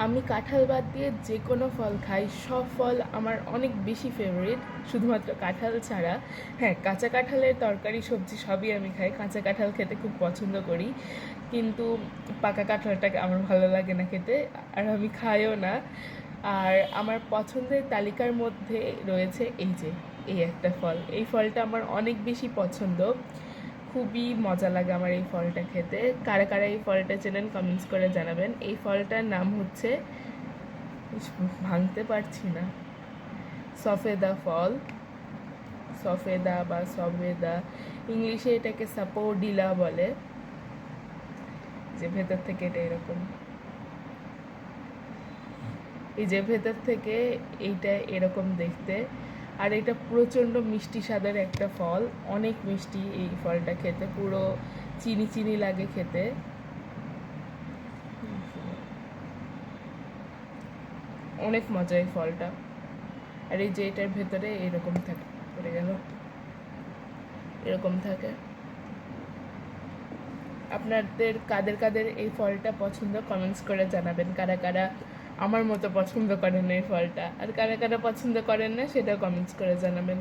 আমি কাঁঠাল বাদ দিয়ে যে কোনো ফল খাই, সব ফল আমার অনেক বেশি ফেভারিট, শুধুমাত্র কাঁঠাল ছাড়া। হ্যাঁ, কাঁচা কাঁঠালের তরকারি সবজি সবই আমি খাই, কাঁচা কাঁঠাল খেতে খুব পছন্দ করি, কিন্তু পাকা কাঁঠালটাকে আমার ভালো লাগে না খেতে, আর আমি খাইও না। আর আমার পছন্দের তালিকার মধ্যে রয়েছে এই একটা ফল, এই ফলটা আমার অনেক বেশি পছন্দ, খুবই মজা লাগে আমার এই ফলটা খেতে। কারা কারা এই ফলটা চেনেন কমেন্টস করে জানাবেন। এই ফলটার নাম হচ্ছে, ভাঙতে পারছি না, সফেদা ফল, সফেদা বা সফেদা, ইংলিশে এটাকে সাপোডিলা বলে। যে ভেতর থেকে এটা এরকম, এই যে ভেতর থেকে এইটা এরকম দেখতে, আর এটা প্রচণ্ড মিষ্টি স্বাদের একটা ফল, অনেক মিষ্টি এই ফলটা খেতে, পুরো চিনি চিনি লাগে খেতে, অনেক মজা এই ফলটা। আর এই যে এটার ভেতরে এরকম থাকে, পড়ে গেল, এরকম থাকে। আপনাদের কাদের কাদের এই ফলটা পছন্দ কমেন্টস করে জানাবেন, কারা কারা আমার মতো পছন্দ করেন এই ফলটা, আর কারা কারা পছন্দ করেন না সেটাও কমেন্টস করে জানাবেন।